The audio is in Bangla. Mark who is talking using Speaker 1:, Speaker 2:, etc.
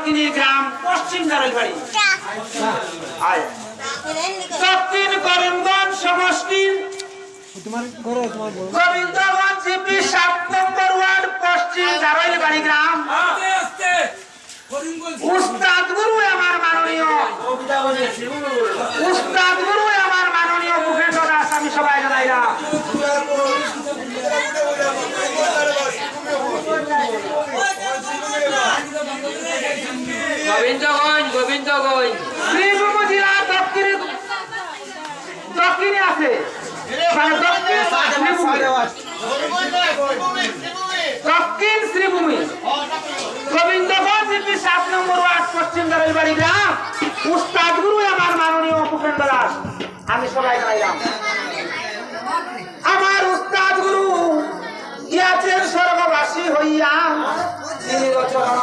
Speaker 1: দক্ষিণের গ্রাম পশ্চিম জারাইলবাড়ি। দক্ষিণ করিমগঞ্জ সমষ্টির গোবিন্দগঞ্জ জিপি 7 নম্বর ওয়ার্ড পশ্চিম জারাইলবাড়ি গ্রাম। উস্তাদ গুরু আমার মাননীয় ভূপেন্দ্র দাস, আমি সবাই জানাইলাম। গোবিন্দগঞ্জ শ্রীভূম জেলা দক্ষিণে আছে। দক্ষিণ শ্রীভূমি গোবিন্দগঞ্জ 7 নম্বর ওয়ার্ড পশ্চিম জারাইলবাড়ি গ্রাম। উস্তাদ গুরু আমার মাননীয় ভূপেন্দ্র দাস, আমি সবাই জানাইলাম। আমার উস্তাদ গুরু গিয়াছেন স্বর্গবাসী হইয়া, তিনি রচনা